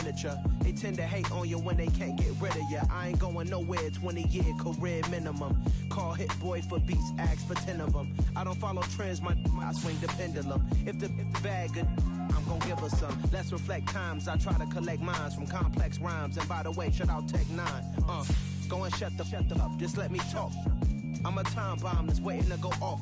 miniature. They tend to hate on you when they can't get rid of you. I ain't going nowhere, 20-year career minimum. Call Hit Boy for beats, ask for 10 of them. I don't follow trends, I swing the pendulum. If the bag good, I'm gon' give her some. Let's reflect times, I try to collect minds from complex rhymes. And by the way, shout out Tech 9. Go and shut the up, just let me talk. I'm a time bomb that's waiting to go off.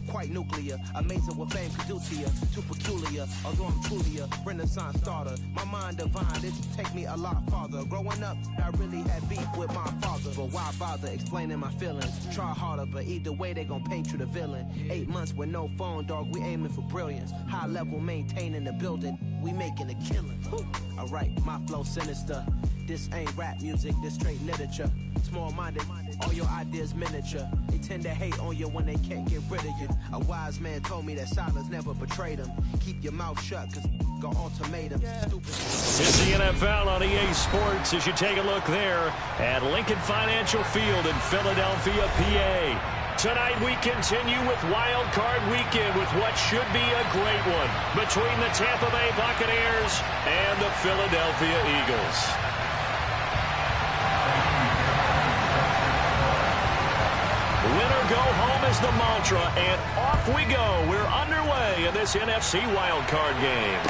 Quite nuclear, amazing what fame could do to you. Too peculiar, although I'm truly a renaissance starter. My mind divine, it take me a lot farther. Growing up, I really had beef with my father. But why bother explaining my feelings? Try harder, but either way they gon' paint you the villain. 8 months with no phone, dog, we aiming for brilliance. High level maintaining the building, we making a killing. Alright, my flow sinister. This ain't rap music, this straight literature. Small-minded, all your ideas miniature. They tend to hate on you when they can't get rid of you. A wise man told me that silence never betrayed him. Keep your mouth shut, cause go ultimatum. Stupid. It's the NFL on EA Sports as you take a look there at Lincoln Financial Field in Philadelphia, PA. Tonight we continue with Wildcard Weekend with what should be a great one between the Tampa Bay Buccaneers and the Philadelphia Eagles. Winner go home is the mantra, and off we go. We're underway in this NFC wildcard game.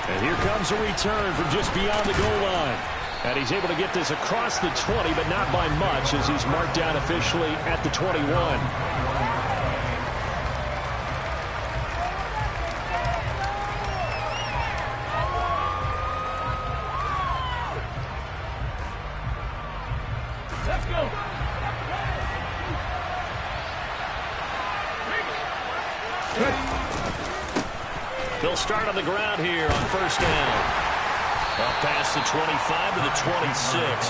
And here comes a return from just beyond the goal line. And he's able to get this across the 20, but not by much as he's marked down officially at the 21. They'll start on the ground here on first down. Up past the 25 to the 26,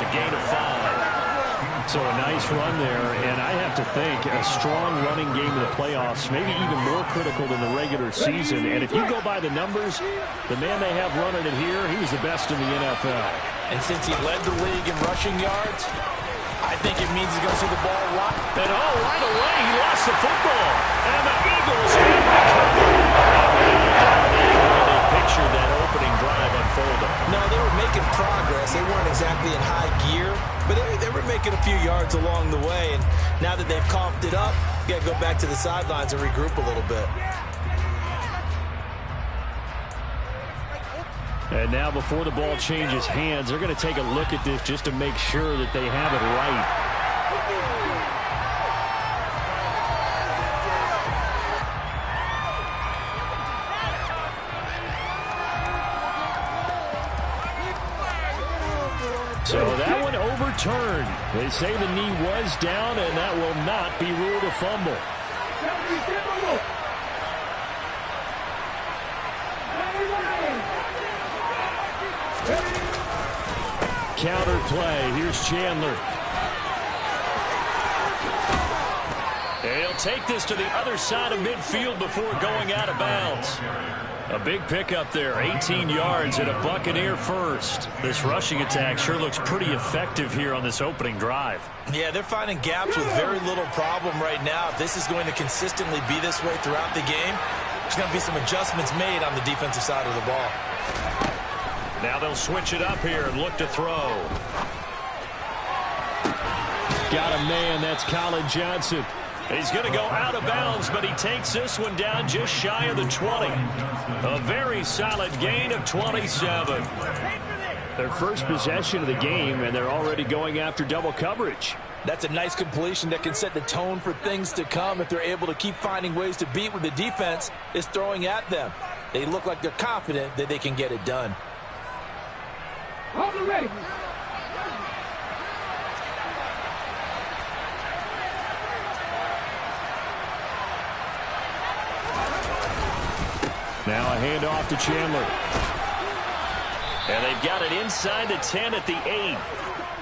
a gain of 5. So a nice run there, and I have to think a strong running game in the playoffs, maybe even more critical than the regular season. And if you go by the numbers, the man they have running it here, he was the best in the NFL. And since he led the league in rushing yards, I think it means he's going to see the ball a lot. And right away, he lost the football. And the Eagles have recovered. They pictured that opening drive unfolding. No, they were making progress. They weren't exactly in high gear, but they were making a few yards along the way. And now that they've coughed it up, you got to go back to the sidelines and regroup a little bit. And now before the ball changes hands, they're going to take a look at this just to make sure that they have it right. So that one overturned. They say the knee was down, and that will not be ruled a fumble. Counter play. Here's Chandler. They'll take this to the other side of midfield before going out of bounds. A big pickup there, 18 yards and a Buccaneer first. This rushing attack sure looks pretty effective here on this opening drive. Yeah, they're finding gaps with very little problem right now. If this is going to consistently be this way throughout the game, there's going to be some adjustments made on the defensive side of the ball. Now they'll switch it up here and look to throw. Got a man, that's Colin Johnson. He's going to go out of bounds, but he takes this one down just shy of the 20. A very solid gain of 27. Their first possession of the game, and they're already going after double coverage. That's a nice completion that can set the tone for things to come if they're able to keep finding ways to beat what the defense is throwing at them. They look like they're confident that they can get it done. Now a handoff to Chandler. And they've got it inside the 10 at the 8.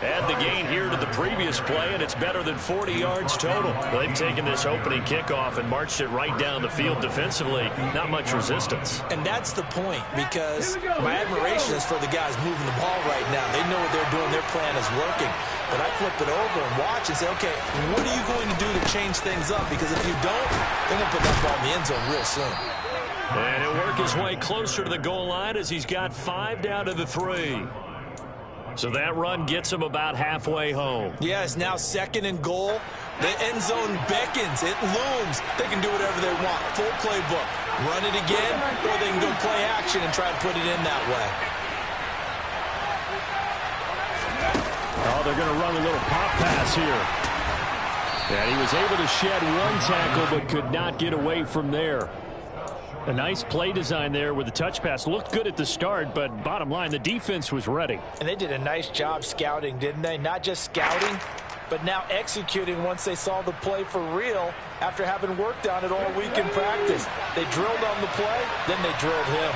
Add the gain here to the previous play, and it's better than 40 yards total. They've taken this opening kickoff and marched it right down the field defensively. Not much resistance. And that's the point, because my admiration is for the guys moving the ball right now. They know what they're doing. Their plan is working. But I flip it over and watch and say, okay, what are you going to do to change things up? Because if you don't, they're going to put that ball in the end zone real soon. And he'll work his way closer to the goal line as he's got 5 down to the 3. So that run gets him about halfway home. Yeah, it's now 2nd and goal. The end zone beckons. It looms. They can do whatever they want. Full playbook. Run it again, or they can go play action and try to put it in that way. Oh, they're going to run a little pop pass here. And he was able to shed 1 tackle but could not get away from there. A nice play design there with the touch pass. Looked good at the start, but bottom line, the defense was ready. And they did a nice job scouting, didn't they? Not just scouting, but now executing once they saw the play for real after having worked on it all week in practice. They drilled on the play, then they drilled him.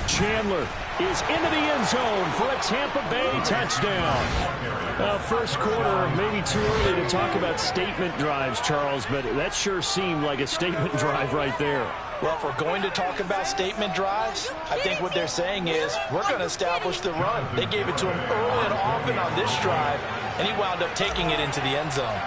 Chandler is into the end zone for a Tampa Bay touchdown. First quarter, maybe too early to talk about statement drives, Charles, but that sure seemed like a statement drive right there. Well, if we're going to talk about statement drives, I think what they're saying is we're going to establish the run. They gave it to him early and often on this drive, and he wound up taking it into the end zone.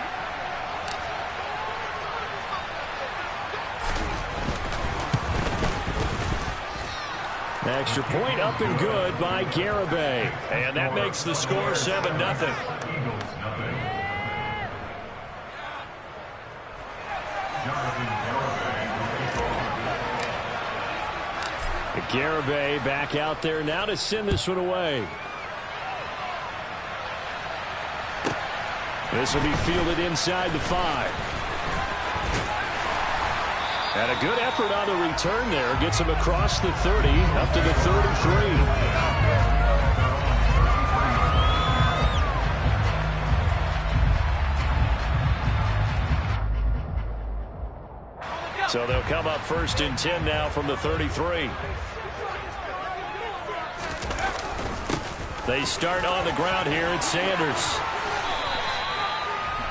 Extra point up and good by Garibay. And that makes the score 7-0. Garibay back out there now to send this one away. This will be fielded inside the 5. And a good effort on the return there. Gets him across the 30, up to the 33. So they'll come up 1st and 10 now from the 33. They start on the ground here at Sanders.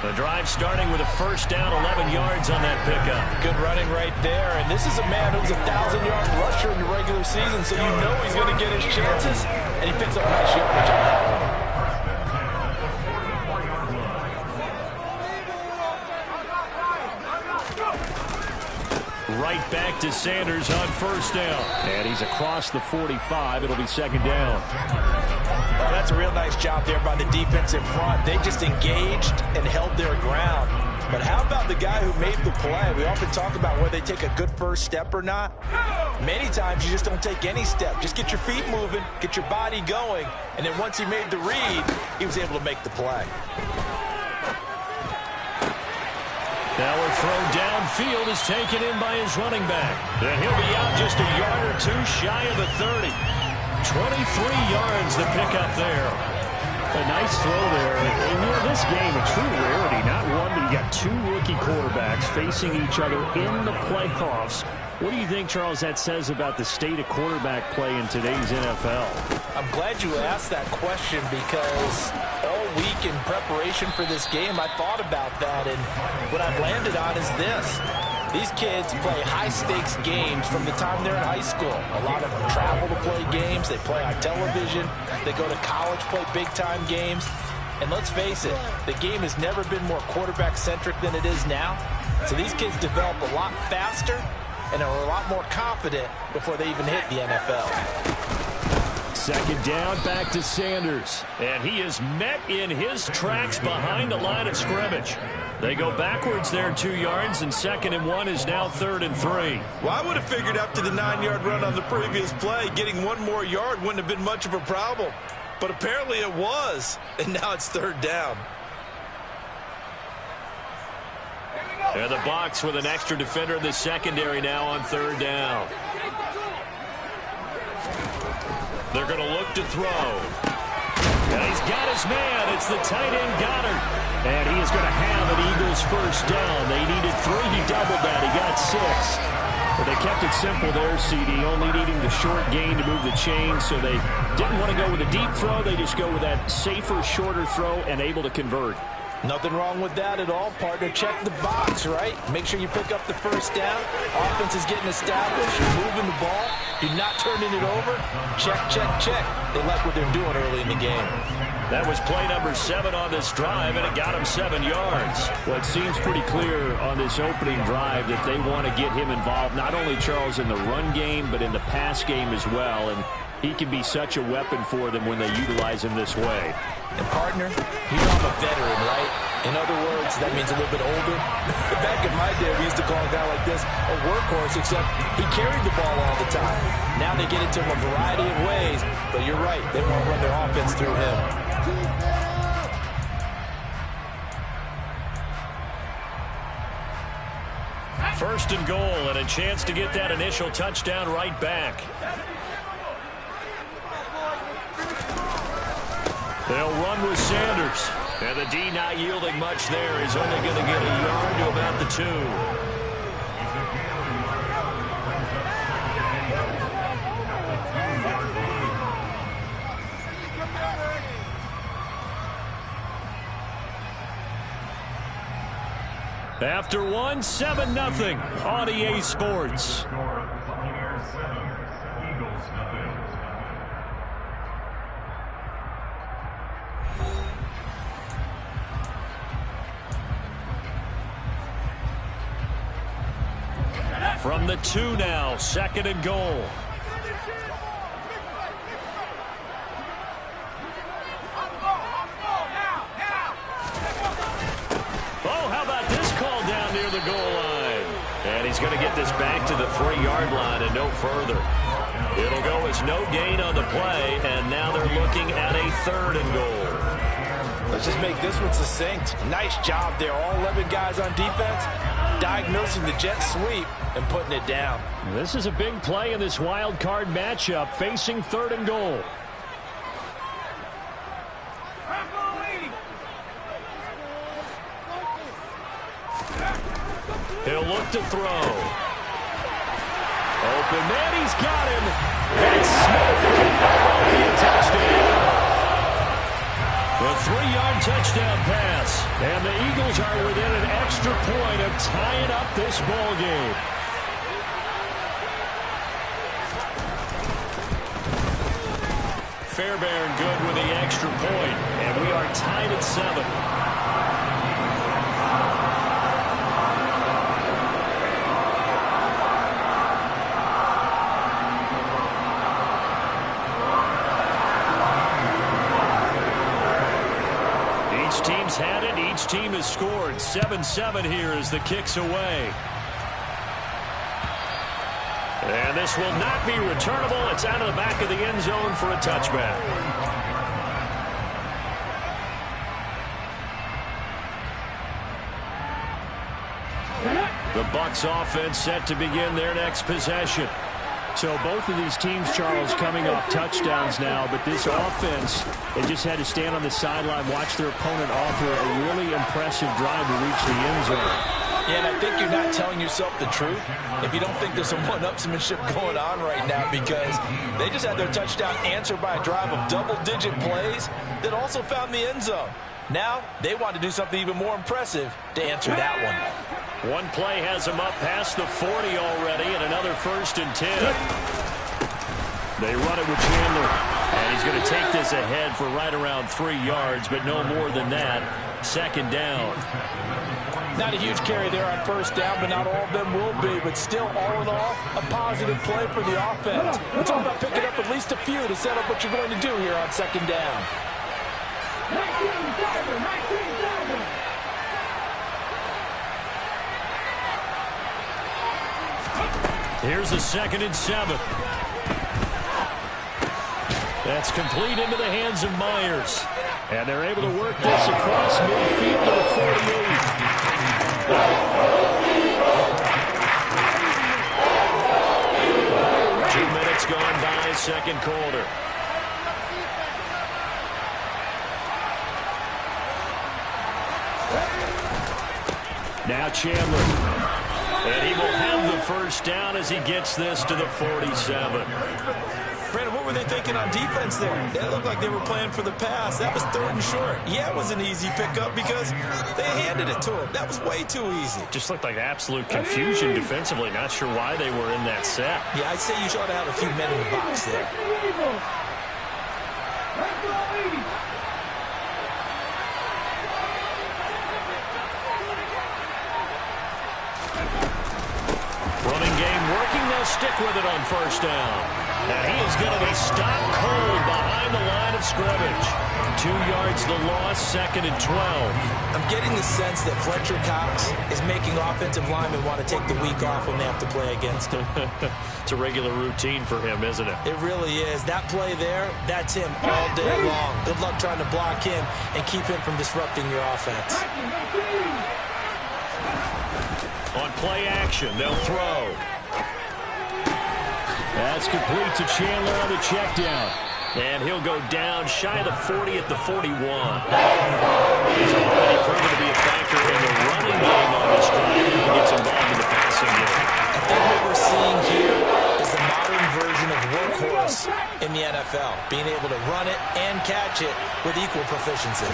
The drive starting with a 1st down, 11 yards on that pickup. Good running right there. And this is a man who's a 1,000-yard rusher in the regular season, so you know he's going to get his chances. And he picks up a nice yardage on that one. Right back to Sanders on 1st down. And he's across the 45. It'll be 2nd down. Oh, that's a real nice job there by the defense in front. They just engaged and held their ground. But how about the guy who made the play? We often talk about whether they take a good first step or not. Many times you just don't take any step. Just get your feet moving, get your body going, and then once he made the read, he was able to make the play. Now a throw downfield is taken in by his running back. And he'll be out just a yard or 2 shy of the 30. 23 yards the pickup there. A nice throw there. And you know, this game, a true rarity. Not one, but you got 2 rookie quarterbacks facing each other in the playoffs. What do you think, Charles, that says about the state of quarterback play in today's NFL? I'm glad you asked that question because all week in preparation for this game, I thought about that, and what I've landed on is this. These kids play high-stakes games from the time they're in high school. A lot of them travel to play games. They play on television. They go to college, play big-time games. And let's face it, the game has never been more quarterback-centric than it is now. So these kids develop a lot faster and are a lot more confident before they even hit the NFL. 2nd down, back to Sanders. And he is met in his tracks behind the line of scrimmage. They go backwards there 2 yards, and 2nd and 1 is now 3rd and 3. Well, I would have figured after the 9-yard run on the previous play, getting 1 more yard wouldn't have been much of a problem. But apparently it was, and now it's 3rd down. And the Bucs with an extra defender in the secondary now on 3rd down. They're going to look to throw. And he's got his man. It's the tight end Goddard. And he is going to have an Eagles 1st down. They needed 3. He doubled that. He got 6. But they kept it simple there, CD, only needing the short gain to move the chain. So they didn't want to go with a deep throw. They just go with that safer, shorter throw and able to convert. Nothing wrong with that at all, partner. Check the box, right? Make sure you pick up the first down. Offense is getting established. You're moving the ball. You're not turning it over. Check, check, check. They like what they're doing early in the game. That was play number 7 on this drive, and it got him 7 yards. Well, it seems pretty clear on this opening drive that they want to get him involved, not only, Charles, in the run game, but in the pass game as well. And he can be such a weapon for them when they utilize him this way. And, partner, you know I'm a veteran, right? In other words, that means a little bit older. Back in my day, we used to call a guy like this a workhorse, except he carried the ball all the time. Now they get it to him a variety of ways, but you're right. They want to run their offense through him. First and goal, and a chance to get that initial touchdown right back. They'll run with Sanders. And the D not yielding much there. He's only going to get a yard to about the 2. After 1, 7-0 on EA Sports. Buccaneers 7, Eagles 0. From the 2 now, 2nd and goal. Oh, how about this call down near the goal line? And he's going to get this back to the 3-yard line and no further. It'll go as no gain on the play, and now they're looking at a 3rd and goal. Let's just make this one succinct. Nice job there. All 11 guys on defense diagnosing the jet sweep and putting it down. This is a big play in this wild card matchup, facing 3rd and goal. He'll look to throw. Open man, he's got him. That's Smith for the Philadelphia touchdown. A 3-yard touchdown pass. And the Eagles are within an extra point of tying up this ball game. Fairbairn good with the extra point, and we are tied at 7. Had it. Each team has scored. 7-7 here as the kick's away. And this will not be returnable. It's out of the back of the end zone for a touchback. The Bucs offense set to begin their next possession. So both of these teams, Charles, coming off touchdowns now, but this offense, they just had to stand on the sideline, watch their opponent offer a really impressive drive to reach the end zone. Yeah, and I think you're not telling yourself the truth if you don't think there's some one-upsmanship going on right now, because they just had their touchdown answered by a drive of double-digit plays that also found the end zone. Now they want to do something even more impressive to answer that one. One play has him up past the 40 already, and another 1st and 10. They run it with Chandler, and he's going to take this ahead for right around 3 yards, but no more than that. 2nd down. Not a huge carry there on 1st down, but not all of them will be. But still, all in all, a positive play for the offense. It's all about picking up at least a few to set up what you're going to do here on 2nd down. Here's a 2nd and 7. That's complete into the hands of Myers. And they're able to work this across midfield to the 48. 2 minutes gone by, 2nd quarter. Now Chandler. And he will have the 1st down as he gets this to the 47. Brandon, what were were they thinking on defense there? It looked like they were playing for the pass. That was 3rd and short. Yeah, it was an easy pickup because they handed it to him. That was way too easy. Just looked like absolute confusion defensively. Not sure why they were in that set. Yeah, I'd say you ought to have a few men in the box there. Running game working. They'll stick with it on 1st down. And he is going to be stopped cold behind the line of scrimmage. 2 yards the loss, 2nd and 12. I'm getting the sense that Fletcher Cox is making offensive linemen want to take the week off when they have to play against him. It's a regular routine for him, isn't it? It really is. That play there, that's him all day long. Good luck trying to block him and keep him from disrupting your offense. On play action, they'll throw. That's complete to Chandler on the check down. And he'll go down shy of the 40 at the 41. He's already proven to be a factor in the running game on this drive. He gets involved in the passing game. I think what we're seeing here is the modern version of workhorse in the NFL. Being able to run it and catch it with equal proficiency.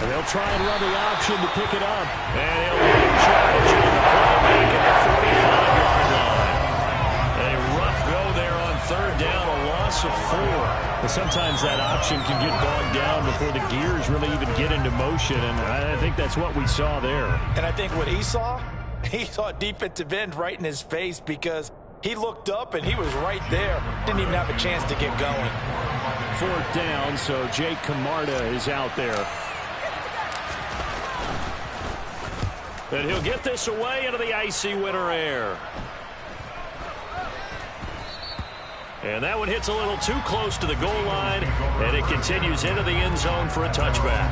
And they'll try and run the option to pick it up. And he'll charge on the play back at the 45-yard line. A rough go there on 3rd down, a loss of 4. But sometimes that option can get bogged down before the gears really even get into motion, and I think that's what we saw there. And I think what he saw defensive end right in his face because he looked up and he was right there. Didn't even have a chance to get going. 4th down, so Jake Camarda is out there. And he'll get this away into the icy winter air. And that one hits a little too close to the goal line, and it continues into the end zone for a touchback.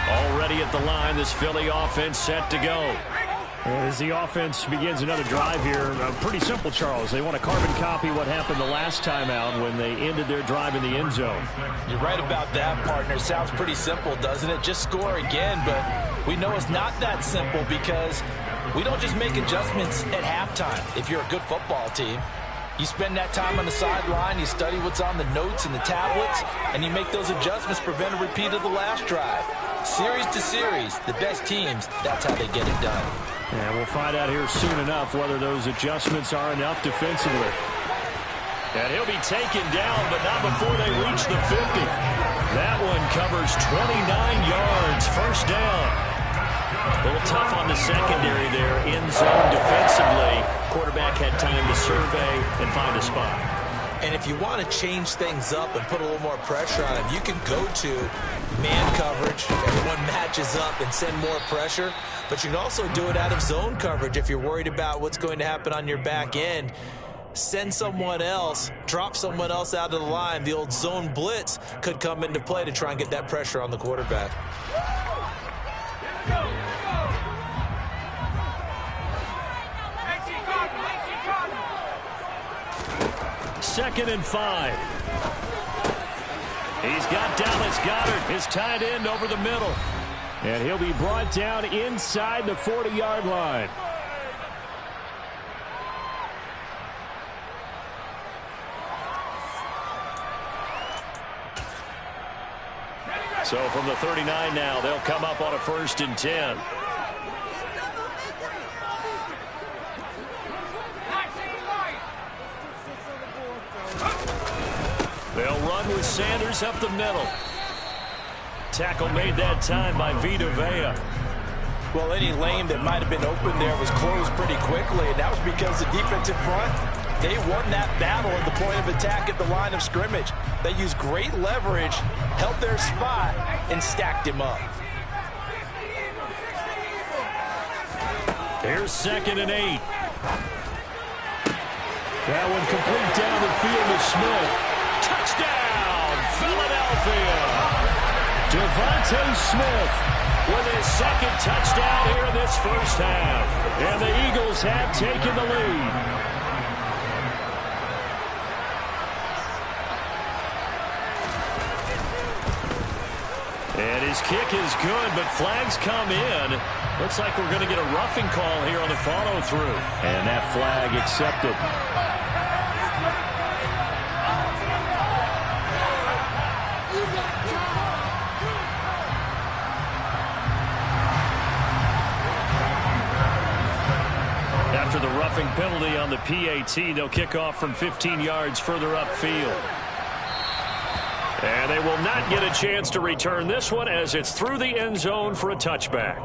Already at the line, this Philly offense set to go. As the offense begins another drive here, pretty simple, Charles. They want to carbon copy what happened the last time out when they ended their drive in the end zone. You're right about that, partner. Sounds pretty simple, doesn't it? Just score again, but we know it's not that simple because we don't just make adjustments at halftime. If you're a good football team, you spend that time on the sideline, you study what's on the notes and the tablets, and you make those adjustments, prevent a repeat of the last drive. Series to series, the best teams, that's how they get it done. And we'll find out here soon enough whether those adjustments are enough defensively. And he'll be taken down, but not before they reach the 50. That one covers 29 yards, 1st down. A little tough on the secondary there, end zone defensively. Quarterback had time to survey and find a spot. And if you want to change things up and put a little more pressure on him, you can go to man coverage. Everyone matches up and send more pressure. But you can also do it out of zone coverage if you're worried about what's going to happen on your back end. Send someone else, drop someone else out of the line. The old zone blitz could come into play to try and get that pressure on the quarterback. 2nd and 5. He's got Dallas Goedert, his tight end, over the middle. And he'll be brought down inside the 40-yard line. So from the 39 now, they'll come up on a 1st and 10. They'll run with Sanders up the middle. Tackle made that time by Vita Vea. Well, any lane that might have been open there was closed pretty quickly, and that was because the defensive front, they won that battle at the point of attack at the line of scrimmage. They used great leverage, held their spot, and stacked him up. Here's 2nd and 8. That one complete down the field to Smith. Touchdown, Philadelphia. Devontae Smith with his 2nd touchdown here in this 1st half. And the Eagles have taken the lead. His kick is good, but flags come in. Looks like we're going to get a roughing call here on the follow-through. And that flag accepted. After the roughing penalty on the PAT, they'll kick off from 15 yards further upfield. And they will not get a chance to return this one as it's through the end zone for a touchback.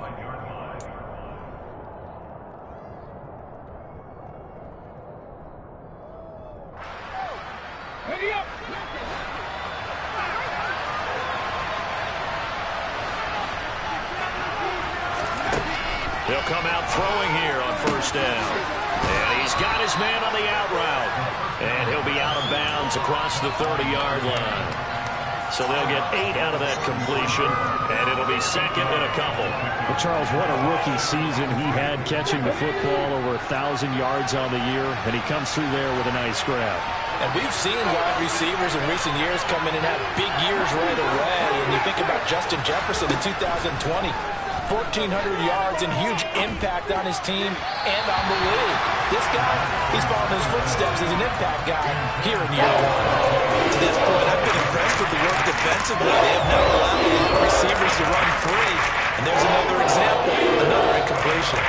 They'll come out throwing here on first down. And he's got his man on the out route. And he'll be out of bounds across the 30-yard line. So they'll get 8 out of that completion, and it'll be second and a couple. Well, Charles, what a rookie season he had catching the football, over 1,000 yards on the year, and he comes through there with a nice grab. And we've seen wide receivers in recent years come in and have big years right away. And you think about Justin Jefferson in 2020. 1,400 yards and huge impact on his team and on the league. This guy, he's following his footsteps as an impact guy here in year one. To this point, I've been impressed with the work defensively. They have not allowed a lot of receivers to run free. And there's another example, another incompletion.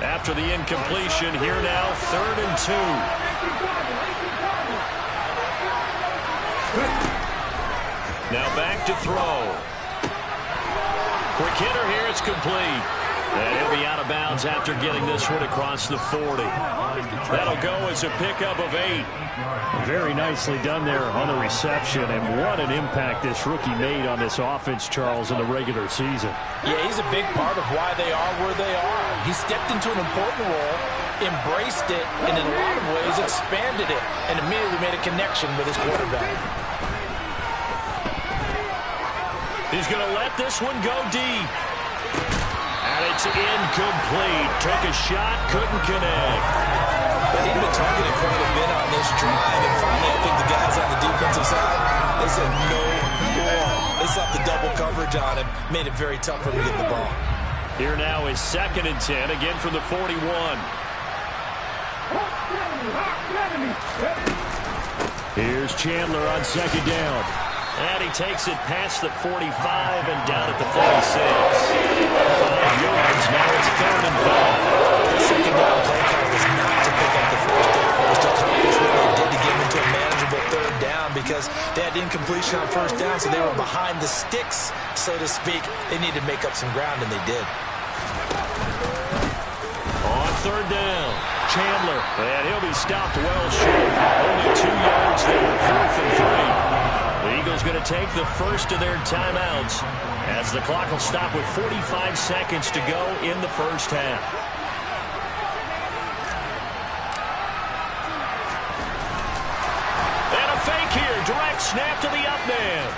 After the incompletion, here now, 3rd and 2. Now back to throw. Quick hitter here, it's complete. And he'll be out of bounds after getting this one across the 40. That'll go as a pickup of 8. Very nicely done there on the reception, and what an impact this rookie made on this offense, Charles, in the regular season. Yeah, he's a big part of why they are where they are. He stepped into an important role, embraced it, and in a lot of ways expanded it, and immediately made a connection with his quarterback. He's going to let this one go deep. And it's incomplete. Took a shot, couldn't connect. But he'd been targeted quite a bit on this drive, and finally I think the guys on the defensive side, they said no more. They slapped the double coverage on him, made it very tough for him to get the ball. Here now is 2nd and 10, again from the 41. Here's Chandler on 2nd down. And he takes it past the 45 and down at the 46. 5 yards, now it's 3rd and 5. The second down play call was not to pick up the first down. It was to accomplish what they did to get into a manageable 3rd down, because they had incompletion on first down, so they were behind the sticks, so to speak. They needed to make up some ground, and they did. On 3rd down, Chandler, and he'll be stopped well short. Only 2 yards there, 4th and 3. The Eagles going to take the first of their timeouts as the clock will stop with 45 seconds to go in the first half. And a fake here. Direct snap to the up man.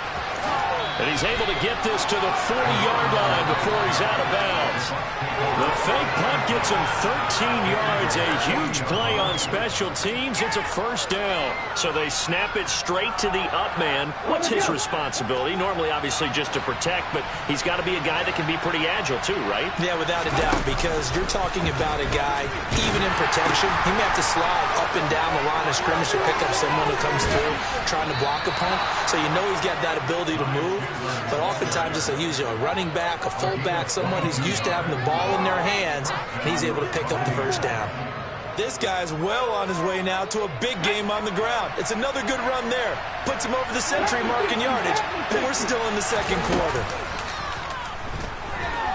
And he's able to get this to the 40-yard line before he's out of bounds. The fake punt gets him 13 yards. A huge play on special teams. It's a first down. So they snap it straight to the up man. What's his responsibility? Normally, obviously, just to protect, but he's got to be a guy that can be pretty agile too, right? Yeah, without a doubt, because you're talking about a guy, even in protection, he may have to slide up and down the line of scrimmage to pick up someone who comes through trying to block a punt. So you know he's got that ability to move. But oftentimes it's usually a running back, a fullback, someone who's used to having the ball in their hands, and he's able to pick up the first down. This guy's well on his way now to a big game on the ground. It's another good run there. Puts him over the century mark in yardage, but we're still in the second quarter.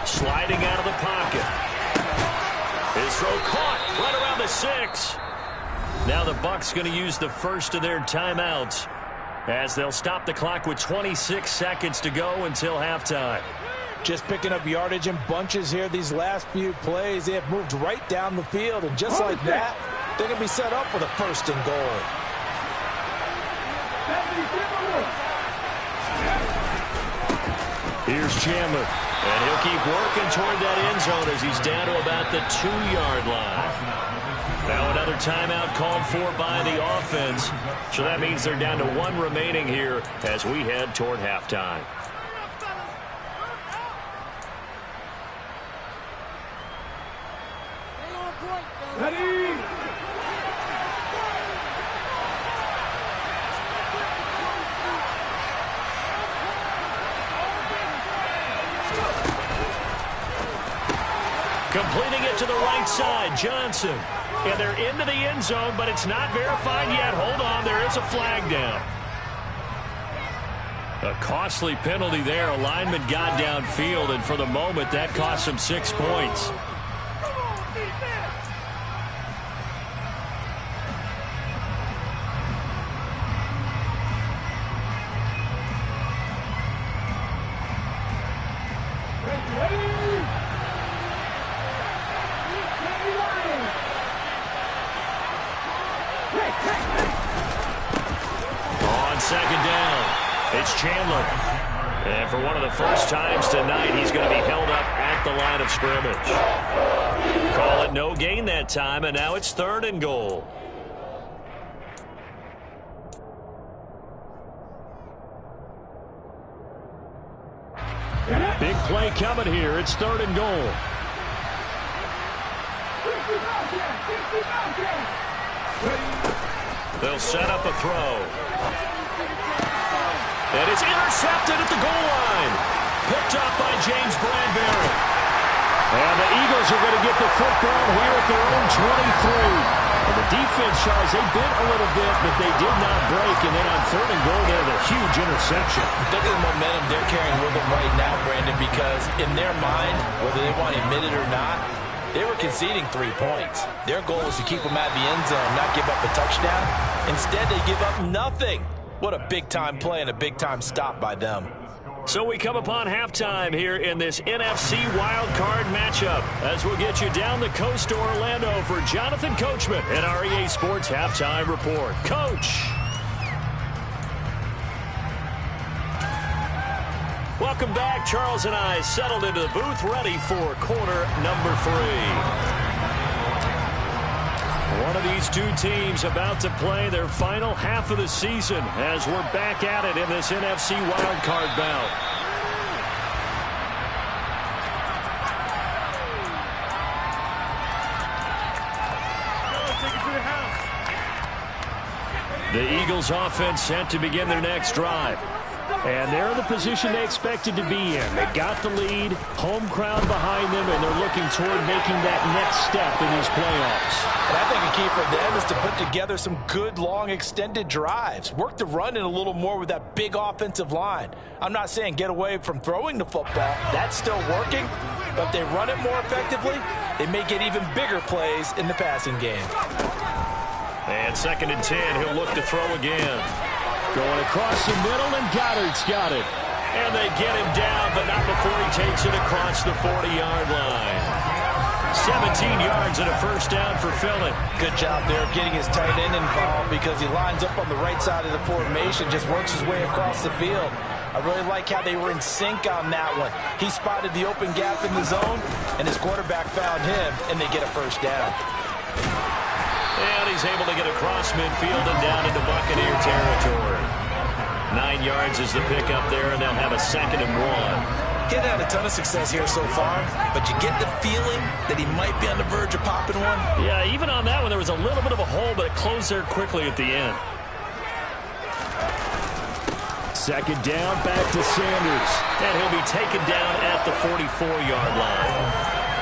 Sliding out of the pocket. His throw caught right around the 6. Now the Bucs going to use the first of their timeouts, as they'll stop the clock with 26 seconds to go until halftime. Just picking up yardage in bunches here these last few plays. They have moved right down the field, and just like that, they're going to be set up for the 1st and goal. Here's Chandler, and he'll keep working toward that end zone as he's down to about the 2-yard line. Now another timeout called for by the offense. So that means they're down to 1 remaining here as we head toward halftime. Completing it to the right side, Johnson. And they're into the end zone, but it's not verified yet. Hold on, there is a flag down. A costly penalty there. A lineman got downfield, and for the moment, that cost him 6 points. Chandler. And for one of the first times tonight, he's going to be held up at the line of scrimmage. Call it no gain that time, and now it's 3rd and goal. Big play coming here. It's 3rd and goal. They'll set up a throw. And it's intercepted at the goal line. Picked up by James Bradbury. And the Eagles are going to get the football here at their own 23. And the defense, Charles, they bit a little bit, but they did not break. And then on 3rd and goal, they have a huge interception. Look at the momentum they're carrying with them right now, Brandon, because in their mind, whether they want to admit it or not, they were conceding 3 points. Their goal is to keep them out of the end zone, not give up a touchdown. Instead, they give up nothing. What a big-time play and a big-time stop by them. So we come upon halftime here in this NFC Wildcard matchup as we'll get you down the coast to Orlando for Jonathan Coachman and our EA Sports Halftime Report. Coach. Welcome back. Charles and I settled into the booth ready for quarter number 3. One of these two teams about to play their final half of the season as we're back at it in this NFC wildcard bout. The Eagles offense set to begin their next drive. And they're in the position they expected to be in. They got the lead, home crowd behind them, and they're looking toward making that next step in these playoffs. And I think a key for them is to put together some good, long, extended drives. Work the run in a little more with that big offensive line. I'm not saying get away from throwing the football. That's still working. But if they run it more effectively, they may get even bigger plays in the passing game. And 2nd and 10, he'll look to throw again. Going across the middle, and Goddard's got it. And they get him down, but not before he takes it across the 40-yard line. 17 yards and a first down for Philly. Good job there of getting his tight end involved because he lines up on the right side of the formation, just works his way across the field. I really like how they were in sync on that one. He spotted the open gap in the zone, and his quarterback found him, and they get a first down. And he's able to get across midfield and down into Buccaneer territory. 9 yards is the pickup there, and they'll have a 2nd and 1. He's had a ton of success here so far, but you get the feeling that he might be on the verge of popping one. Yeah, even on that one, there was a little bit of a hole, but it closed there quickly at the end. 2nd down, back to Sanders. And he'll be taken down at the 44-yard line.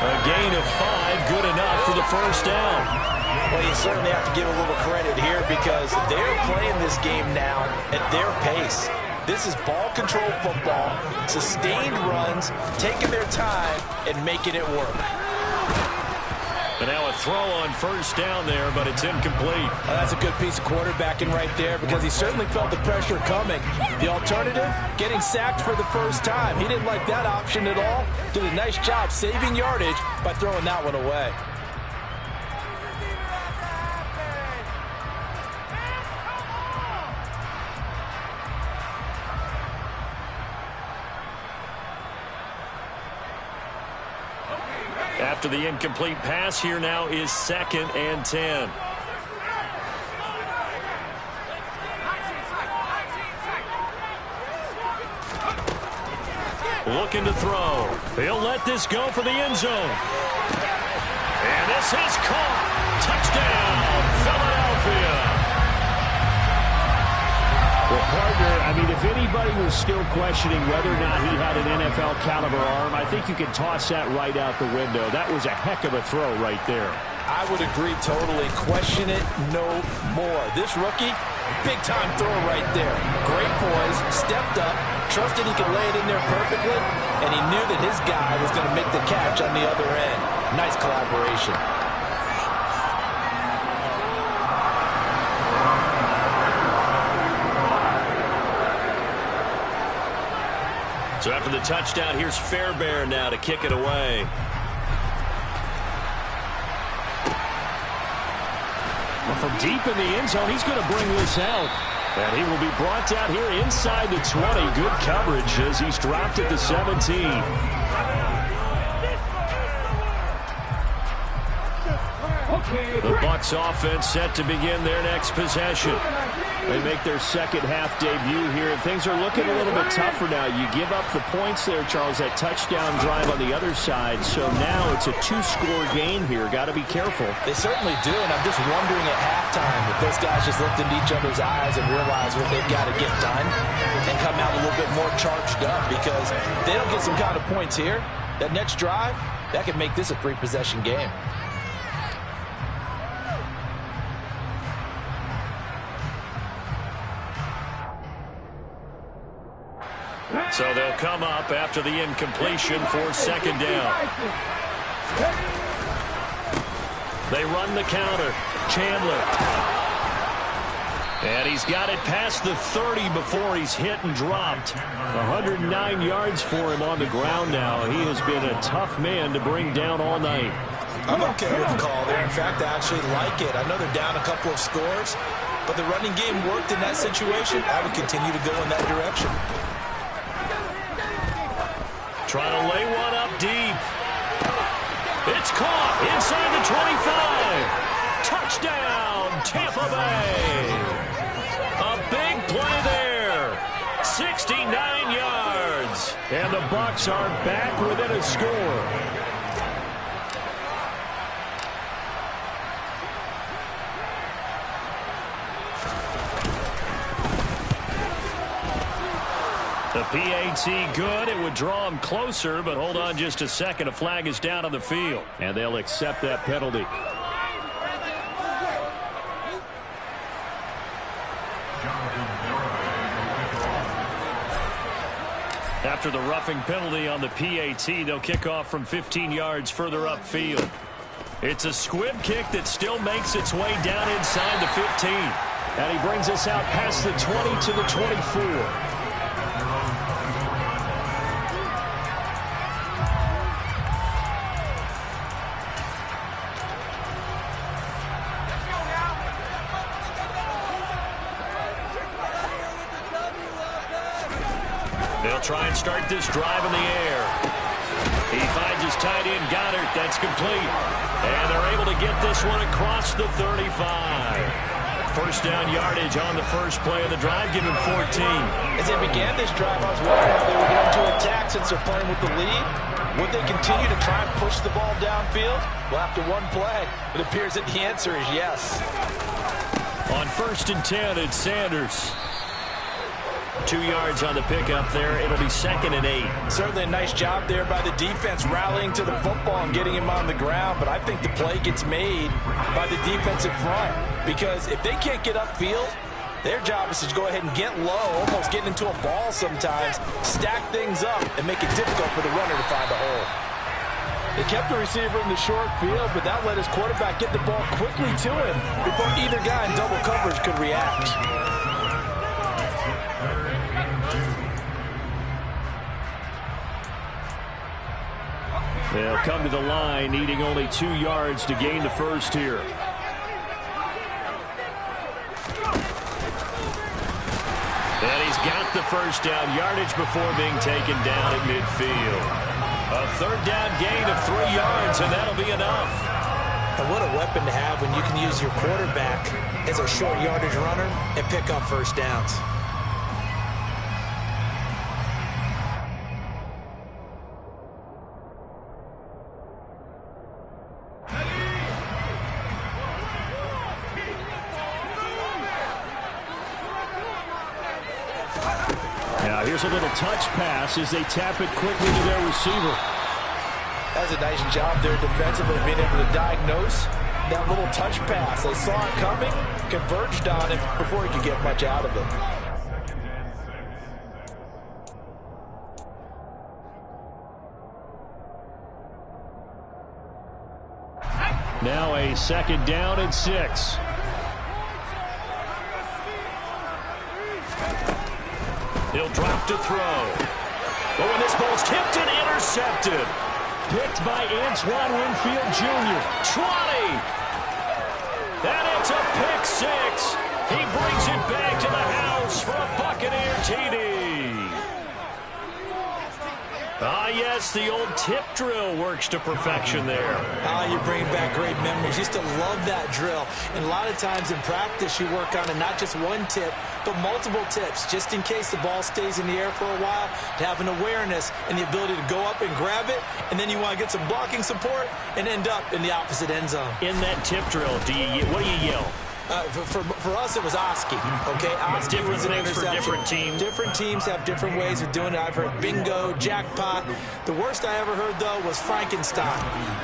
A gain of 5, good enough for the first down. Well, you certainly have to give a little credit here because they're playing this game now at their pace. This is ball control football, sustained runs, taking their time and making it work. And now a throw on first down there, but it's incomplete. Well, that's a good piece of quarterbacking right there because he certainly felt the pressure coming. The alternative, getting sacked for the first time. He didn't like that option at all. Did a nice job saving yardage by throwing that one away. After the incomplete pass, here now is 2nd and 10. Looking to throw. He'll let this go for the end zone. And this is caught. Touchdown, Philadelphia. Well, partner, I mean, if anybody was still questioning whether or not he had an NFL caliber arm, I think you can toss that right out the window. That was a heck of a throw right there. I would agree totally. Question it no more. This rookie, big-time throw right there. Great poise, stepped up, trusted he could lay it in there perfectly, and he knew that his guy was going to make the catch on the other end. Nice collaboration. So after the touchdown, here's Fairbairn now to kick it away. Well, from deep in the end zone, he's going to bring this out. And he will be brought down here inside the 20. Good coverage as he's dropped at the 17. The Bucs offense set to begin their next possession. They make their second half debut here, and things are looking a little bit tougher now. You give up the points there, Charles, that touchdown drive on the other side. So now it's a 2-score game here. Got to be careful. They certainly do, and I'm just wondering at halftime if those guys just looked into each other's eyes and realized what they've got to get done and come out a little bit more charged up, because if they don't get some kind of points here, that next drive, that could make this a 3-possession game. So they'll come up after the incompletion for 2nd down. They run the counter. Chandler. And he's got it past the 30 before he's hit and dropped. 109 yards for him on the ground now. He has been a tough man to bring down all night. I'm okay with the call there. In fact, I actually like it. I know they're down a couple of scores, but the running game worked in that situation. I would continue to go in that direction. Trying to lay one up deep. It's caught inside the 25. Touchdown, Tampa Bay. A big play there. 69 yards. And the Bucs are back within a score. The PAT good. It would draw him closer, but hold on just a second. A flag is down on the field. And they'll accept that penalty. After the roughing penalty on the PAT, they'll kick off from 15 yards further upfield. It's a squib kick that still makes its way down inside the 15. And he brings us out past the 20 to the 24. They'll try and start this drive in the air. He finds his tight end, Goddard. That's complete. And they're able to get this one across the 35. First down yardage on the first play of the drive, giving 14. As they began this drive, I was wondering how they were going to attack since they're playing with the lead. Would they continue to try and push the ball downfield? Well, after one play, it appears that the answer is yes. On 1st and 10, it's Sanders. 2 yards on the pickup there. It'll be 2nd and 8. Certainly a nice job there by the defense rallying to the football and getting him on the ground, but I think the play gets made by the defensive front, because if they can't get upfield, their job is to go ahead and get low, almost get into a ball sometimes, stack things up, and make it difficult for the runner to find a hole. They kept the receiver in the short field, but that let his quarterback get the ball quickly to him before either guy in double coverage could react. They'll come to the line, needing only 2 yards to gain the first here. And he's got the first down yardage before being taken down at midfield. A third down gain of 3 yards, and that'll be enough. And what a weapon to have when you can use your quarterback as a short yardage runner and pick up first downs. Now here's a little touch pass as they tap it quickly to their receiver. That's a nice job there defensively, being able to diagnose that little touch pass. They saw it coming, converged on it before he could get much out of it. Now a 2nd down and 6. He'll drop to throw. Oh, and this ball's tipped and intercepted. Picked by Antoine Winfield Jr. 20. And it's a pick 6. He brings it back to the house for a Buccaneer TD. Ah, yes, the old tip drill works to perfection there. Ah, you're bringing back great memories. Used to love that drill. And a lot of times in practice, you work on it, not just one tip, but multiple tips, just in case the ball stays in the air for a while, to have an awareness and the ability to go up and grab it, and then you want to get some blocking support and end up in the opposite end zone. In that tip drill, what do you yell? For us, it was Oski. Okay, Oski different was an things for interception. different teams. Different teams have different ways of doing it. I've heard bingo, jackpot. The worst I ever heard, though, was Frankenstein.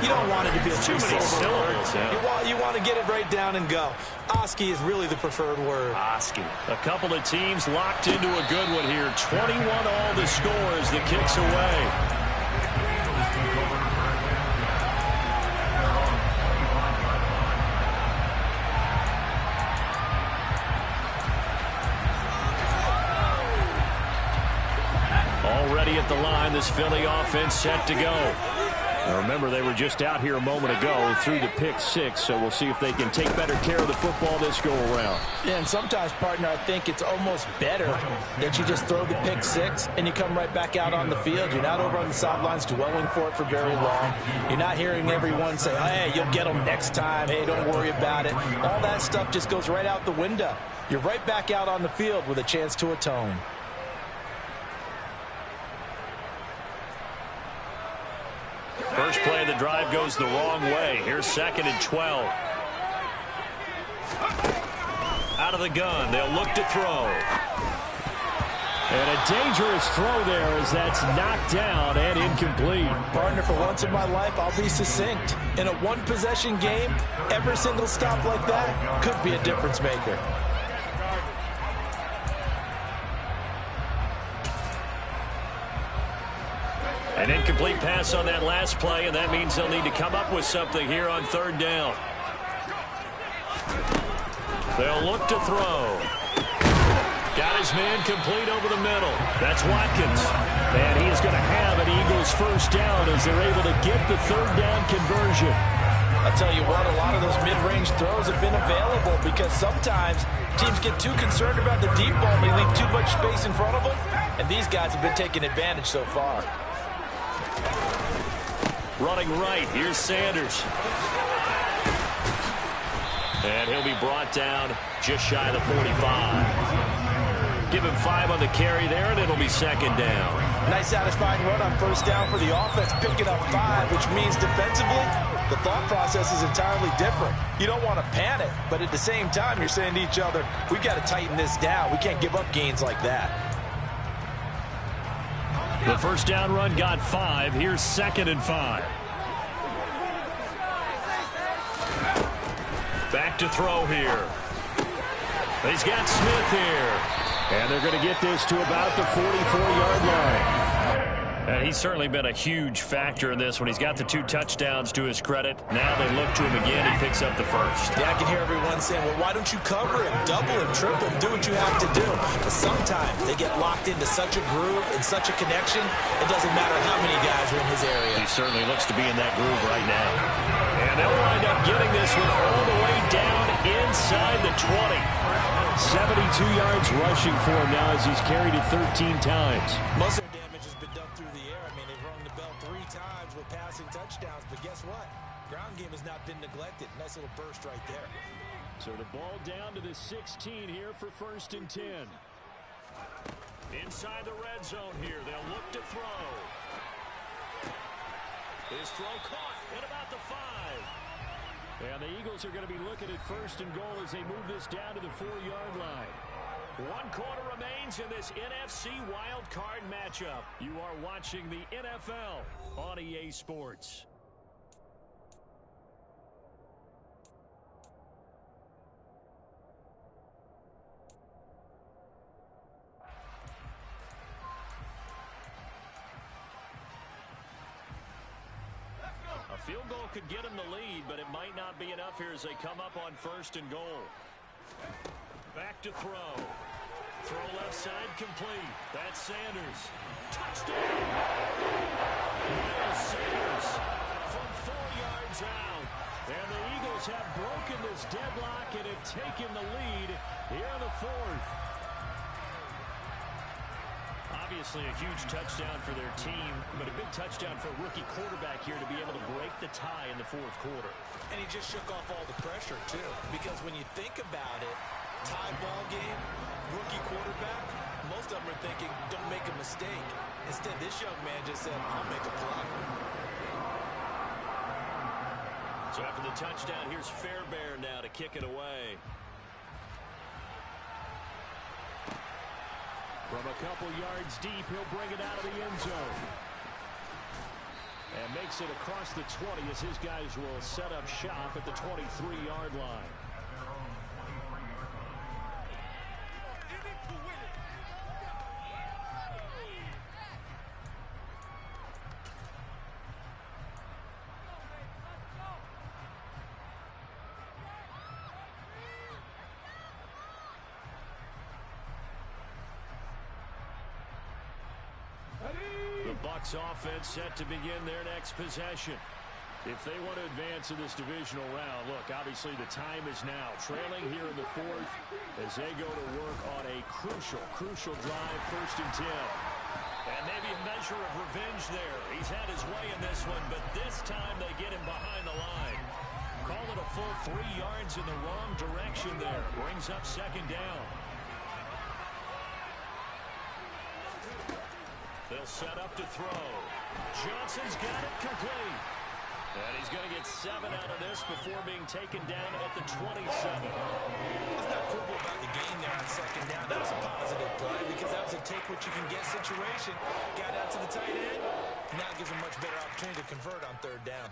You don't want it to be a too many syllables. Yeah. You want to get it right down and go. Oski is really the preferred word. Oski. A couple of teams locked into a good one here. 21 all the score as the kick's away. Already at the line, this Philly offense set to go. Now remember, they were just out here a moment ago through the pick 6, so we'll see if they can take better care of the football this go-around. Yeah, and sometimes, partner, I think it's almost better that you just throw the pick 6 and you come right back out on the field. You're not over on the sidelines dwelling for it for very long. You're not hearing everyone say, hey, you'll get them next time. Hey, don't worry about it. All that stuff just goes right out the window. You're right back out on the field with a chance to atone. First play of the drive goes the wrong way. Here's 2nd and 12. Out of the gun. They'll look to throw. And a dangerous throw there as that's knocked down and incomplete. Partner, for once in my life, I'll be succinct. In a one-possession game, every single stop like that could be a difference maker. An incomplete pass on that last play, and that means they'll need to come up with something here on 3rd down. They'll look to throw. Got his man complete over the middle. That's Watkins. And he is going to have an Eagles first down as they're able to get the 3rd down conversion. I'll tell you what, a lot of those mid-range throws have been available because sometimes teams get too concerned about the deep ball and they leave too much space in front of them, and these guys have been taking advantage so far. Running right, here's Sanders. And he'll be brought down just shy of the 45. Give him 5 on the carry there, and it'll be 2nd down. Nice satisfying run on first down for the offense, picking up 5, which means defensively, the thought process is entirely different. You don't want to panic, but at the same time, you're saying to each other, we've got to tighten this down. We can't give up gains like that. The first down run got 5. Here's 2nd and 5. Back to throw here. He's got Smith here. And they're going to get this to about the 44-yard line. And he's certainly been a huge factor in this when he's got the 2 touchdowns to his credit. Now they look to him again. He picks up the first. Yeah, I can hear everyone saying, well, why don't you cover him, double him, triple him, do what you have to do. But sometimes they get locked into such a groove and such a connection, it doesn't matter how many guys are in his area. He certainly looks to be in that groove right now. And they'll wind up getting this one all the way down inside the 20. 72 yards rushing for him now as he's carried it 13 times. Most of the damage has been done through the air. I mean, they've rung the bell 3 times. nice little burst right there. So the ball down to the 16 here for 1st and 10. Inside the red zone here. They'll look to throw. His throw caught at about the 5. And the Eagles are going to be looking at 1st and goal as they move this down to the 4-yard line. 1 quarter remains in this NFC Wildcard matchup. You are watching the NFL on EA Sports. A field goal could get them the lead, but it might not be enough here as they come up on 1st and goal. Back to throw. Throw left side complete. That's Sanders. Touchdown! Miles Sanders from 4 yards out. And the Eagles have broken this deadlock and have taken the lead here in the 4th. Obviously a huge touchdown for their team, but a big touchdown for a rookie quarterback here to be able to break the tie in the 4th quarter. And he just shook off all the pressure, too. Because when you think about it, tie ball game, rookie quarterback, most of them are thinking, don't make a mistake. Instead, this young man just said, I'll make a play. So after the touchdown, here's Fairbairn now to kick it away. From a couple yards deep, he'll bring it out of the end zone. And makes it across the 20 as his guys will set up shop at the 23-yard line. The Bucs offense set to begin their next possession. If they want to advance in this divisional round, look, obviously the time is now. Trailing here in the 4th as they go to work on a crucial drive, 1st and 10. And maybe a measure of revenge there. He's had his way in this one, but this time they get him behind the line. Call it a full 3 yards in the wrong direction there. Brings up 2nd down. They'll set up to throw. Johnson's got it complete. And he's going to get 7 out of this before being taken down at the 27. It's not quibble about the game there on 2nd down. That was a positive play because that was a take-what-you-can-get situation. Got out to the tight end. Now gives him a much better opportunity to convert on 3rd down.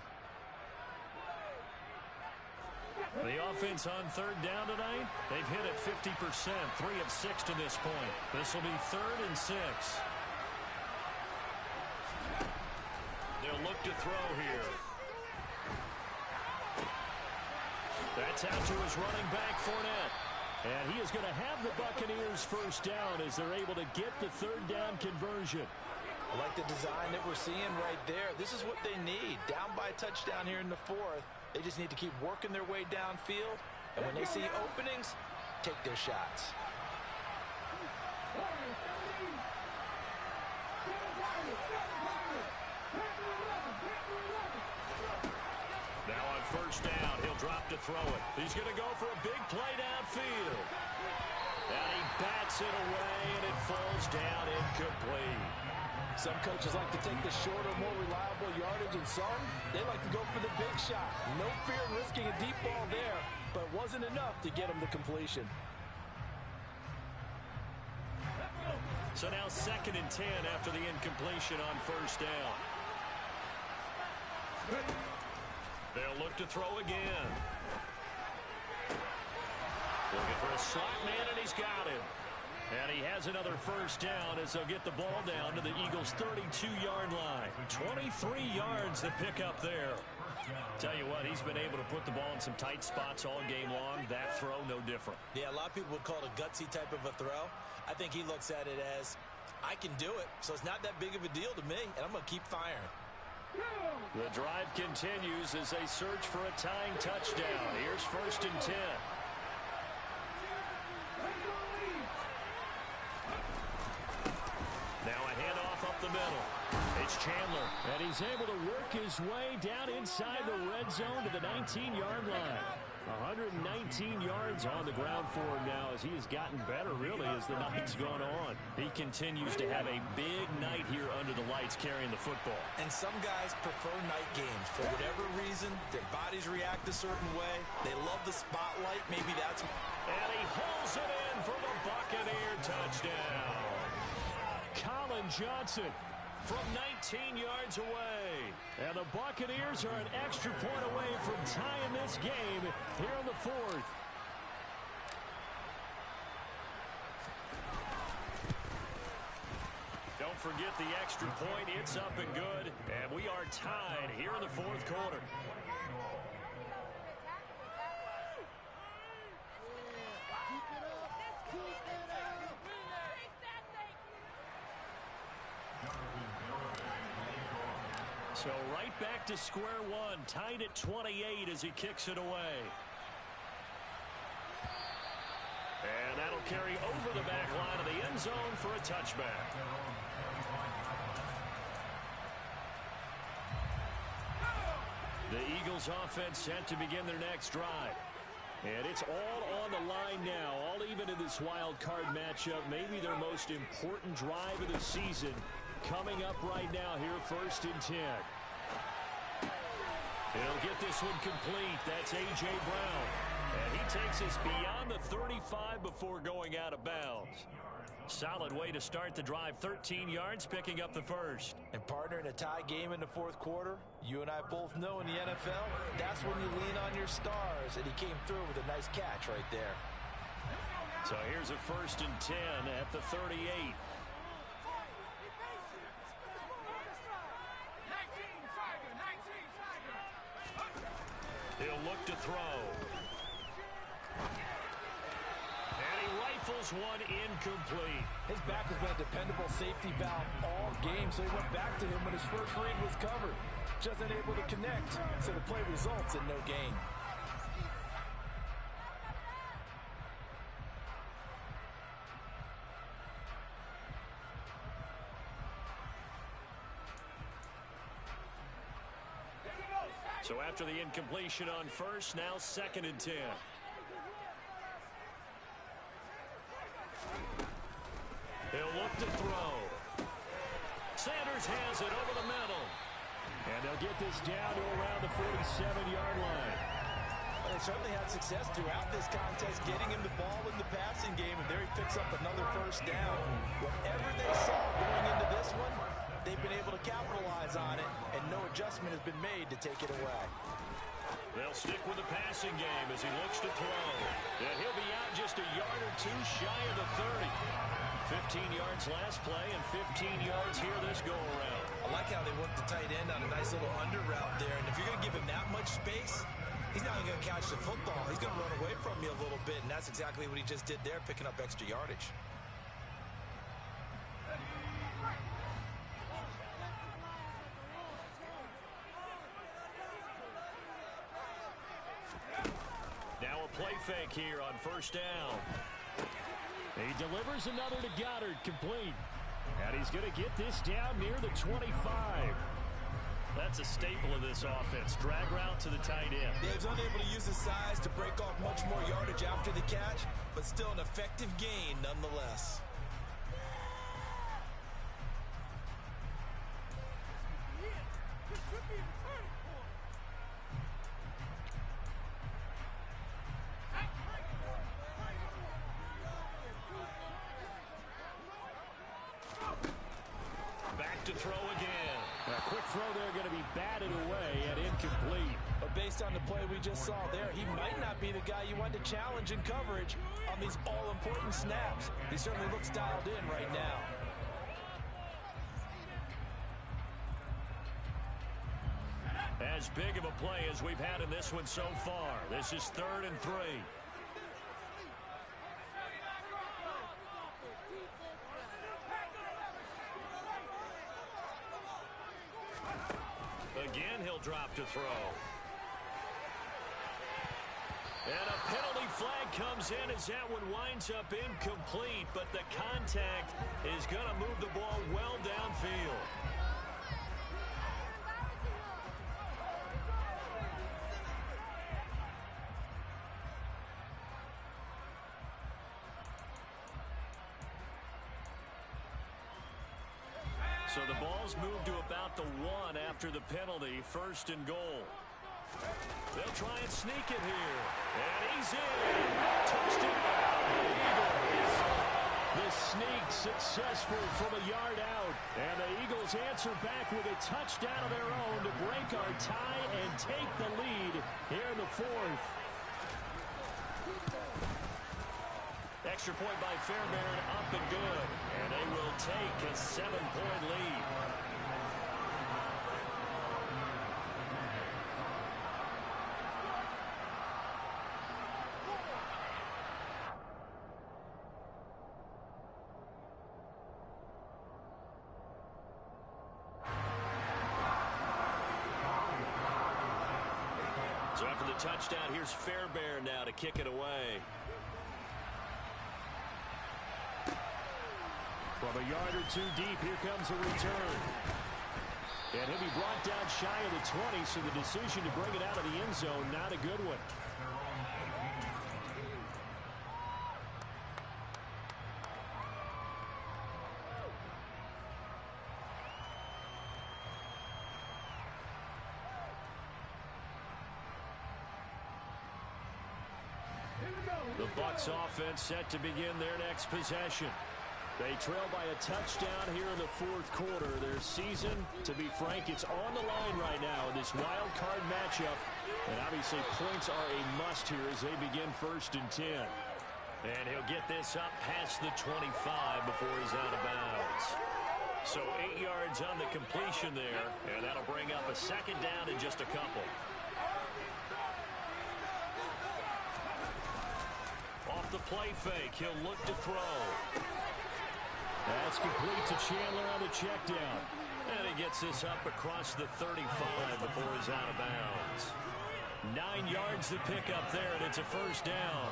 The offense on 3rd down tonight, they've hit it 50%, 3 of 6 to this point. This will be 3rd and 6. They'll look to throw here. That's out to his running back, Fournette. And he is going to have the Buccaneers 1st down as they're able to get the 3rd down conversion. I like the design that we're seeing right there. This is what they need. Down by a touchdown here in the 4th. They just need to keep working their way downfield. And when they see openings, take their shots. Now on 1st down, he'll drop to throw it. He's going to go for a big play downfield. And he bats it away, and it falls down incomplete. Some coaches like to take the shorter, more reliable yardage, and some, they like to go for the big shot. No fear in risking a deep ball there, but it wasn't enough to get him the completion. So now 2nd and 10 after the incompletion on 1st down. They'll look to throw again. Looking for a slot man, and he's got him. And he has another 1st down as they'll get the ball down to the Eagles' 32-yard line. 23 yards to pick up there. Tell you what, he's been able to put the ball in some tight spots all game long. That throw, no different. Yeah, a lot of people would call it a gutsy type of a throw. I think he looks at it as, I can do it, so it's not that big of a deal to me, and I'm going to keep firing. The drive continues as they search for a tying touchdown. Here's 1st and 10. Now a handoff up the middle. It's Chandler. And he's able to work his way down inside the red zone to the 19-yard line. 119 yards on the ground for him now as he has gotten better, really, as the night's gone on. He continues to have a big night here under the lights carrying the football. And some guys prefer night games. For whatever reason, their bodies react a certain way. They love the spotlight. Maybe that's... And he holds it in for the Buccaneer touchdown. Colin Johnson from 19 yards away. And the Buccaneers are an extra point away from tying this game here in the fourth. Don't forget the extra point. It's up and good. And we are tied here in the fourth quarter. So right back to square one, tied at 28 as he kicks it away. And that'll carry over the back line of the end zone for a touchback. The Eagles offense set to begin their next drive. And it's all on the line now, all even in this wild card matchup. Maybe their most important drive of the season coming up right now here, 1st and 10. He'll get this one complete. That's A.J. Brown. And he takes us beyond the 35 before going out of bounds. Solid way to start the drive. 13 yards, picking up the first. And partner, in a tie game in the fourth quarter, you and I both know in the NFL, that's when you lean on your stars. And he came through with a nice catch right there. So here's a 1st and 10 at the 38. He'll look to throw. And he rifles one incomplete. His back has been a dependable safety valve all game, so he went back to him when his first read was covered. Just unable to connect, so the play results in no gain. So after the incompletion on first, now 2nd and 10. He'll look to throw. Sanders has it over the middle. And they'll get this down to around the 47-yard line. Well, they certainly had success throughout this contest, getting him the ball in the passing game, and there he picks up another first down. Whatever they saw going into this one, they've been able to capitalize on it, and no adjustment has been made to take it away. They'll stick with the passing game as he looks to throw. And he'll be out just a yard or two shy of the 30. 15 yards last play and 15 yards here this go-around. I like how they worked the tight end on a nice little under route there, and if you're going to give him that much space, he's not going to catch the football. He's going to run away from you a little bit, and that's exactly what he just did there, picking up extra yardage. Now a play fake here on 1st down. He delivers another to Goddard, complete. And he's going to get this down near the 25. That's a staple of this offense. Drag route to the tight end. Yeah, he's unable to use his size to break off much more yardage after the catch, but still an effective gain nonetheless. Back to throw again. A quick throw there going to be batted away and incomplete. But based on the play we just saw there, he might not be the guy you want to challenge in coverage on these all-important snaps. He certainly looks dialed in right now. As big of a play as we've had in this one so far. This is 3rd and 3. Again, he'll drop to throw. And a penalty flag comes in as that one winds up incomplete, but the contact is going to move the ball well downfield. So the ball's moved to about the 1 after the penalty, 1st and goal. They'll try and sneak it here. And he's in. Touchdown, Eagles. The sneak successful from a yard out. And the Eagles answer back with a touchdown of their own to break our tie and take the lead here in the 4th. Extra point by Fairbairn, up and good. And they will take a 7-point lead. So after the touchdown, here's Fairbairn now to kick it away. From a yard or 2 deep, here comes a return. And he'll be brought down shy of the 20, so the decision to bring it out of the end zone, not a good one. The Bucs offense set to begin their next possession. They trail by a touchdown here in the 4th quarter. Their season, to be frank, it's on the line right now in this wild card matchup. And obviously points are a must here as they begin 1st and 10. And he'll get this up past the 25 before he's out of bounds. So 8 yards on the completion there, and that'll bring up a 2nd down in just a couple. Off the play fake, he'll look to throw. That's complete to Chandler on the check down. And he gets this up across the 35 before he's out of bounds. 9 yards to pick up there, and it's a 1st down.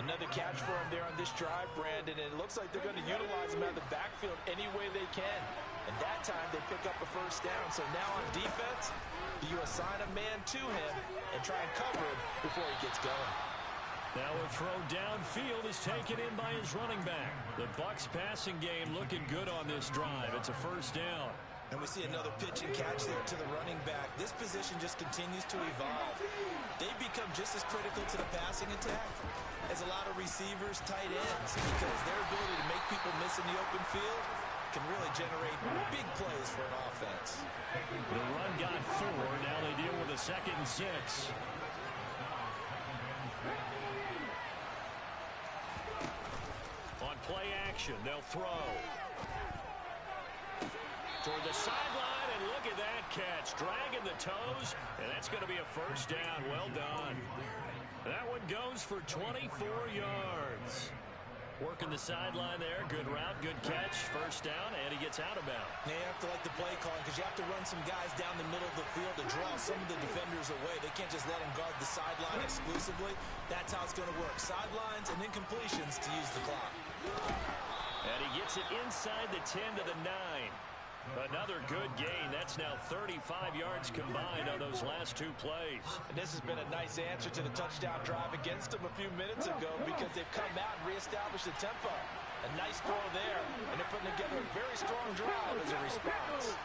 Another catch for him there on this drive, Brandon, and it looks like they're going to utilize him out of the backfield any way they can. And that time they pick up a 1st down. So now on defense, do you assign a man to him and try and cover him before he gets going? Now a throw downfield is taken in by his running back. The Bucs passing game looking good on this drive. It's a 1st down. And we see another pitch and catch there to the running back. This position just continues to evolve. They become just as critical to the passing attack as a lot of receivers, tight ends, because their ability to make people miss in the open field can really generate big plays for an offense. The run got 4. Now they deal with a 2nd and 6. On play action, they'll throw. Toward the sideline, and look at that catch. Dragging the toes, and that's going to be a 1st down. Well done. That one goes for 24 yards. Working the sideline there. Good route, good catch. 1st down, and he gets out of bounds. Now you have to like the play calling because you have to run some guys down the middle of the field to draw some of the defenders away. They can't just let them guard the sideline exclusively. That's how it's going to work. Sidelines and then completions to use the clock. And he gets it inside the 10 to the 9. Another good gain. That's now 35 yards combined on those last 2 plays. And this has been a nice answer to the touchdown drive against them a few minutes ago because they've come out and reestablished the tempo. A nice throw there, and they're putting together a very strong drive as a response.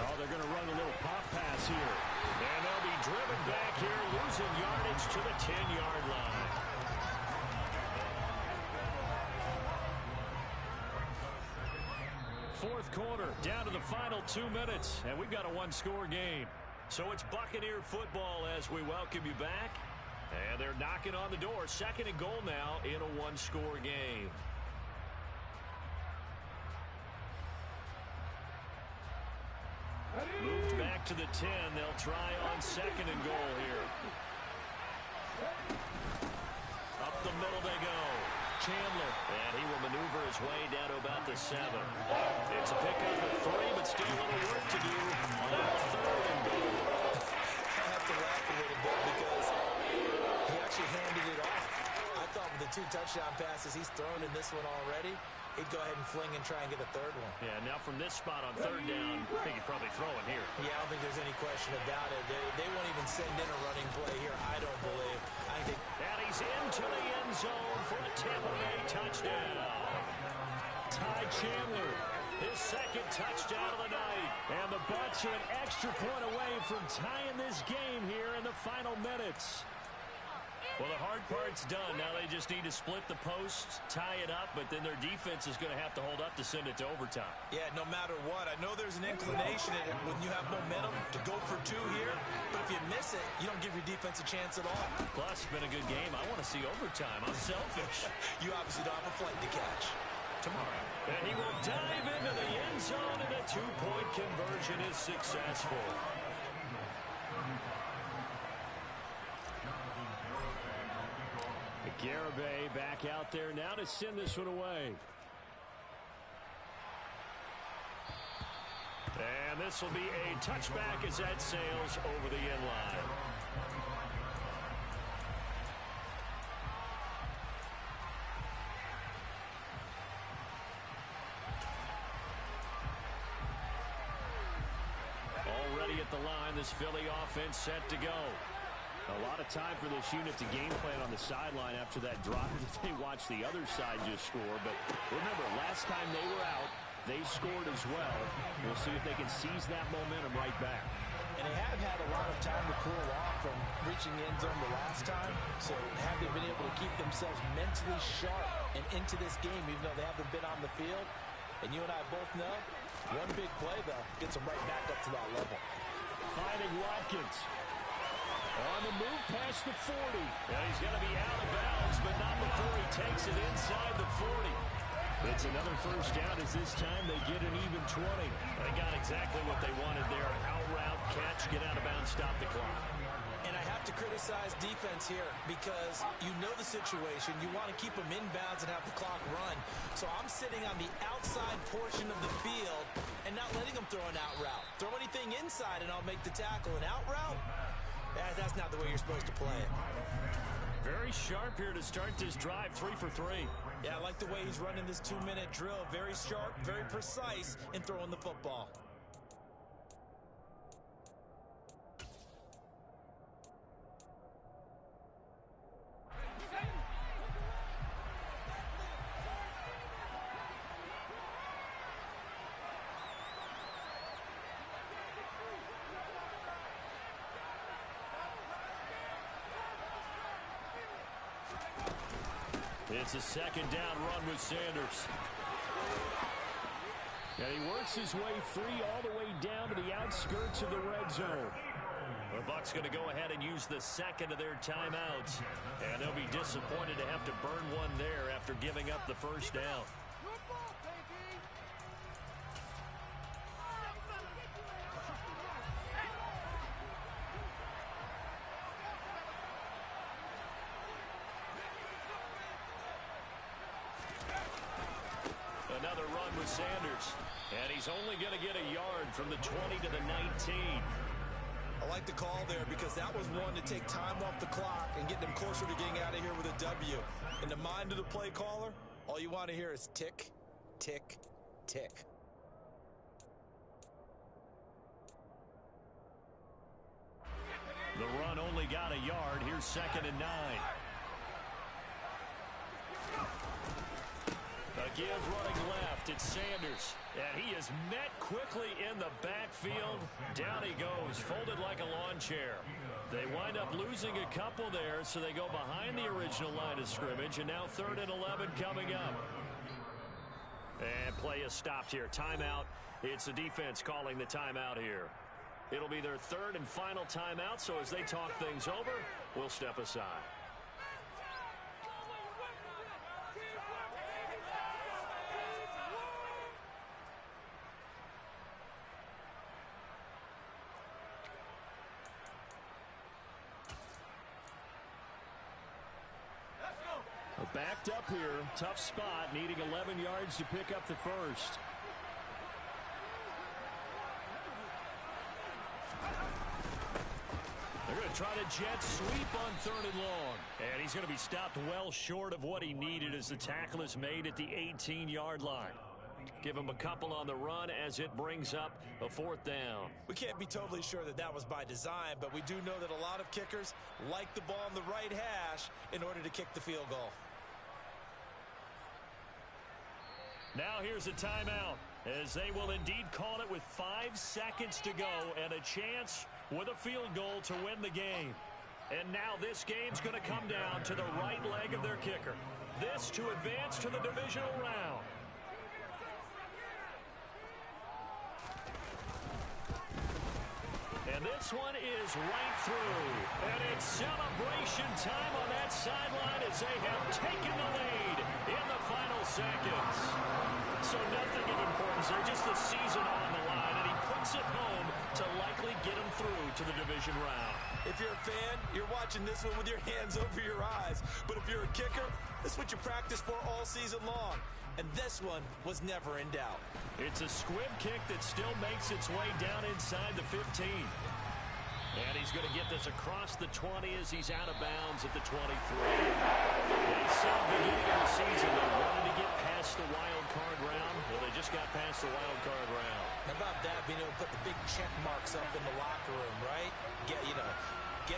Oh, they're going to run a little pop pass here. And they'll be driven back here, losing yardage to the 10-yard line. Fourth quarter, down to the final 2 minutes, and we've got a 1-score game. So it's Buccaneer football as we welcome you back. And they're knocking on the door. 2nd and goal now in a 1-score game. Moved back to the 10. They'll try on 2nd and goal here. Up the middle they go. Chandler, and he will maneuver his way down to about the 7. It's a pickup of 3, but still a little work to do on that 3rd and goal. I have to laugh a little bit because he actually handed it off. I thought with the 2 touchdown passes he's thrown in this one already, he'd go ahead and fling and try and get a 3rd one. Yeah, now from this spot on 3rd down, I think he'd probably throw it here. Yeah, I don't think there's any question about it. They won't even send in a running play here, I don't believe. I think. And he's into the end zone for a Tampa Bay touchdown. Ty Chandler His second touchdown of the night. And the Bucs are an extra point away from tying this game here in the final minutes. Well, the hard part's done. Now they just need to split the posts, tie it up, but then their defense is going to have to hold up to send it to overtime. Yeah, no matter what. I know there's an inclination in it when you have momentum to go for two here, but if you miss it, you don't give your defense a chance at all. Plus, it's been a good game. I want to see overtime. I'm selfish. You obviously don't have a flight to catch. Tomorrow. And he will dive into the end zone, and a two-point conversion is successful. Garibay back out there now to send this one away. And this will be a touchback as that sails over the end line. Already at the line, this Philly offense set to go. A lot of time for this unit to game plan on the sideline after that drive that they watched the other side just score. But remember, last time they were out, they scored as well. We'll see if they can seize that momentum right back. And they have had a lot of time to cool off from reaching the end zone the last time. So have they been able to keep themselves mentally sharp and into this game, even though they haven't been on the field? And you and I both know, one big play, though, gets them right back up to that level. Finding Watkins. On the move past the 40. Yeah, he's going to be out of bounds, but not before he takes it inside the 40. It's another first down as this time they get an even 20. They got exactly what they wanted there. Out route, catch, get out of bounds, stop the clock. And I have to criticize defense here because you know the situation. You want to keep them inbounds and have the clock run. So I'm sitting on the outside portion of the field and not letting them throw an out route. Throw anything inside and I'll make the tackle. An out route? That's not the way you're supposed to play it. Very sharp here to start this drive, 3 for 3. Yeah, I like the way he's running this 2-minute drill. Very sharp, very precise in throwing the football. It's a second down run with Sanders. And he works his way free all the way down to the outskirts of the red zone. The Bucs going to go ahead and use the second of their timeouts. And they'll be disappointed to have to burn one there after giving up the first down. Another run with Sanders. And he's only going to get a yard from the 20 to the 19. I like the call there because that was one to take time off the clock and get them closer to getting out of here with a W. In the mind of the play caller, all you want to hear is tick, tick, tick. The run only got a yard. Here's 2nd and 9. A give running left. It's Sanders. And he is met quickly in the backfield. Down he goes, folded like a lawn chair. They wind up losing a couple there, so they go behind the original line of scrimmage. And now 3rd and 11 coming up. And play is stopped here. Timeout. It's the defense calling the timeout here. It'll be their 3rd and final timeout, so as they talk things over, we'll step aside. Backed up here, tough spot, needing 11 yards to pick up the first. They're going to try to jet sweep on 3rd and long. And he's going to be stopped well short of what he needed as the tackle is made at the 18-yard line. Give him a couple on the run as it brings up a 4th down. We can't be totally sure that that was by design, but we do know that a lot of kickers like the ball on the right hash in order to kick the field goal. Now here's a timeout. as they will indeed call it with 5 seconds to go and a chance with a field goal to win the game. And now this game's going to come down to the right leg of their kicker. This to advance to the divisional round. And this one is right through. And it's celebration time on that sideline as they have taken the lead in the final seconds. So nothing of importance there, just the season on the line. And he puts it home to likely get him through to the division round. If you're a fan, you're watching this one with your hands over your eyes. But if you're a kicker, this is what you practice for all season long. And this one was never in doubt. It's a squib kick that still makes its way down inside the 15. And he's going to get this across the 20 as he's out of bounds at the 23. They said beginning of the season they wanted to get past the wild card round. Well, they just got past the wild card round. How about that, being able to put the big check marks up in the locker room, right? Get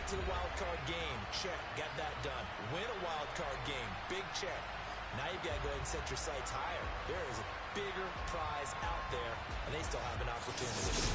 to the wild card game, check, got that done. Win a wild card game, big check. Now you've got to go ahead and set your sights higher. There is a bigger prize out there, and they still have an opportunity.